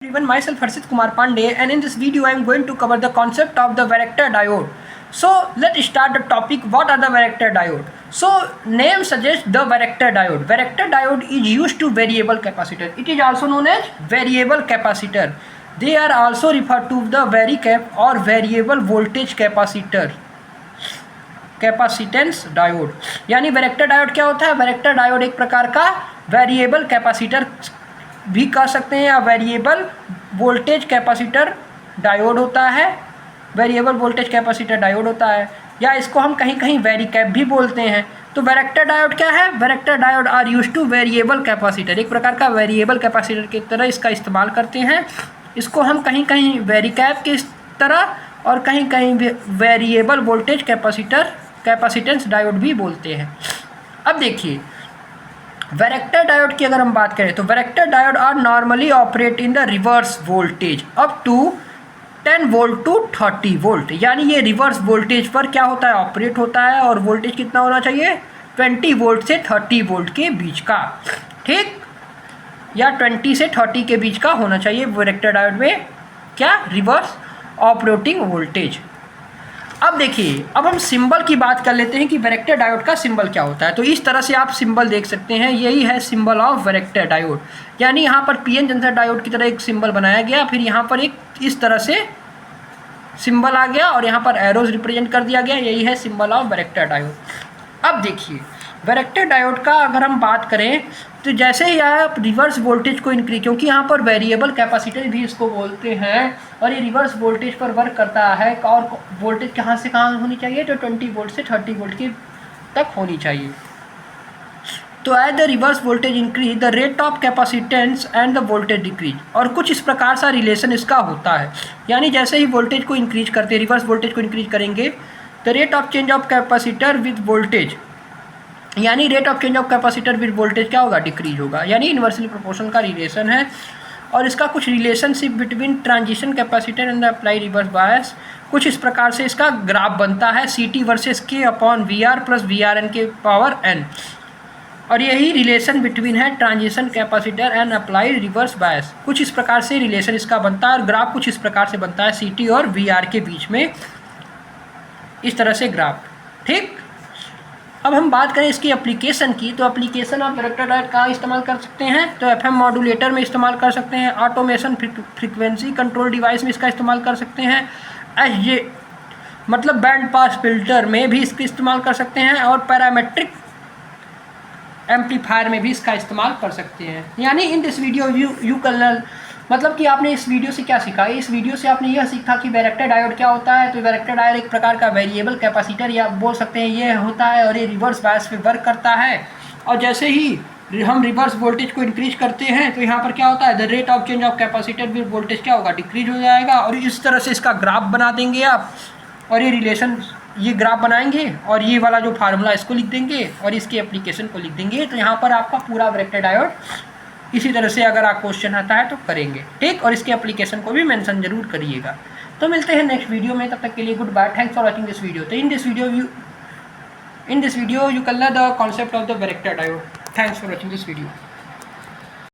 Everyone, myself Harshit Kumar Pandey, and in this video I am going to cover the concept of the varactor diode. So let's start the topic. What are the varactor diode? So name suggests the varactor diode. Varactor diode is used to variable capacitor. It is also known as variable capacitor. They are also referred to the varicap or variable voltage capacitor. Capacitance diode यानी varactor diode क्या होता है? Varactor diode एक प्रकार का variable capacitor भी कह सकते हैं या वेरिएबल वोल्टेज कैपेसिटर डायोड होता है। वेरिएबल वोल्टेज कैपेसिटर डायोड होता है या इसको हम कहीं कहीं वेरिकैप भी बोलते हैं। तो वैरेक्टर डायोड क्या है? Varactor diode are used to variable capacitor, एक प्रकार का वेरिएबल कैपेसिटर की तरह इसका इस्तेमाल करते हैं। इसको हम कहीं कहीं वेरिकैप की तरह और कहीं कहीं वेरिएबल वोल्टेज कैपेसिटेंस डायोड भी बोलते हैं। अब देखिए वैरेक्टर डायोड की अगर हम बात करें तो varactor diode are normally operate in the reverse voltage up to 10 volt to 30 volt, यानी ये रिवर्स वोल्टेज पर क्या होता है? ऑपरेट होता है। और वोल्टेज कितना होना चाहिए? 20 वोल्ट से 30 वोल्ट के बीच का, ठीक, या 20 से 30 के बीच का होना चाहिए वैरेक्टर डायोड में क्या? Reverse operating voltage. अब देखिए, अब हम सिंबल की बात कर लेते हैं कि वैरेक्टर डायोड का सिंबल क्या होता है। तो इस तरह से आप सिंबल देख सकते हैं, यही है सिंबल ऑफ वैरेक्टर डायोड। यानी यहाँ पर पीएन जंक्शन डायोड की तरह एक सिंबल बनाया गया, फिर यहाँ पर एक इस तरह से सिंबल आ गया और यहाँ पर एरोज रिप्रेजेंट कर दिया गया। यही है सिंबल ऑफ वैरेक्टर डायोड। अब देखिए वैरेक्टर डायोड का अगर हम बात करें तो जैसे ही आप रिवर्स वोल्टेज को इंक्रीज, क्योंकि यहाँ पर वेरिएबल कैपेसिटर भी इसको बोलते हैं और ये रिवर्स वोल्टेज पर वर्क करता है। और वोल्टेज कहाँ से कहाँ होनी चाहिए? तो 20 वोल्ट से 30 वोल्ट की तक होनी चाहिए। तो as the reverse voltage increase the rate of capacitance and the voltage decrease, और कुछ इस प्रकार सा रिलेशन इसका होता है। यानी जैसे ही वोल्टेज को इंक्रीज करते, रिवर्स वोल्टेज को इंक्रीज करेंगे, the rate of change of capacitor with voltage, यानी rate of change of capacitor with voltage क्या होगा? डिक्रीज होगा। यानी इन्वर्सली प्रोपोर्शनल का रिलेशन है। और इसका कुछ relationship between transition capacitor and the apply reverse bias, कुछ इस प्रकार से इसका ग्राफ बनता है CT versus K upon VR plus VRN के पावर N। और यही रिलेशन बिटवीन है transition capacitor and apply reverse bias. कुछ इस प्रकार से रिलेशन इसका बनता है और ग्राफ कुछ इस प्रकार से बनता है CT और VR के बीच में, इस तरह से ग्राफ, ठीक। अब हम बात करें इसकी एप्लीकेशन की, तो एप्लीकेशन आप वैरेक्टर डायोड कहाँ इस्तेमाल कर सकते हैं? तो FM मॉड्यूलेटर में इस्तेमाल कर सकते हैं, ऑटोमेशन फ्रीक्वेंसी कंट्रोल डिवाइस में इसका इस्तेमाल कर सकते हैं, SJ मतलब बैंड पास फिल्टर में भी इसका इस्तेमाल कर सकते हैं, और पैरामेट्रिक एम्पलीफायर में भी इसका इस्तेमाल कर सकते हैं। यानी इन दिस वीडियो यू कैन, मतलब कि आपने इस वीडियो से क्या सीखा? इस वीडियो से आपने यह सीखा कि वैरेक्टर डायोड क्या होता है। तो वैरेक्टर डायोड एक प्रकार का वेरिएबल कैपेसिटर या बोल सकते हैं ये होता है, और ये रिवर्स बायस पे वर्क करता है। और जैसे ही हम रिवर्स वोल्टेज को इंक्रीज करते हैं तो यहाँ पर क्या होता है? The rate of change of capacitor with voltage क्या होगा? डिक्रीज हो जाएगा। और इस तरह से इसका ग्राफ बना देंगे आप, और ये रिलेशन, ये ग्राफ बनाएंगे और ये वाला जो फार्मूला इसको लिख देंगे और इसकी एप्लीकेशन को लिख देंगे। तो यहाँ पर आपका पूरा वैरेक्टर डायोड इसी तरह से अगर आप क्वेश्चन आता है तो करेंगे, ठीक। और इसके एप्लीकेशन को भी मेंशन जरूर करिएगा। तो मिलते हैं नेक्स्ट वीडियो में, तब तक के लिए good bye. Thanks for watching this video. तो in this video you can learn the concept of the varactor diode. Thanks for watching this video.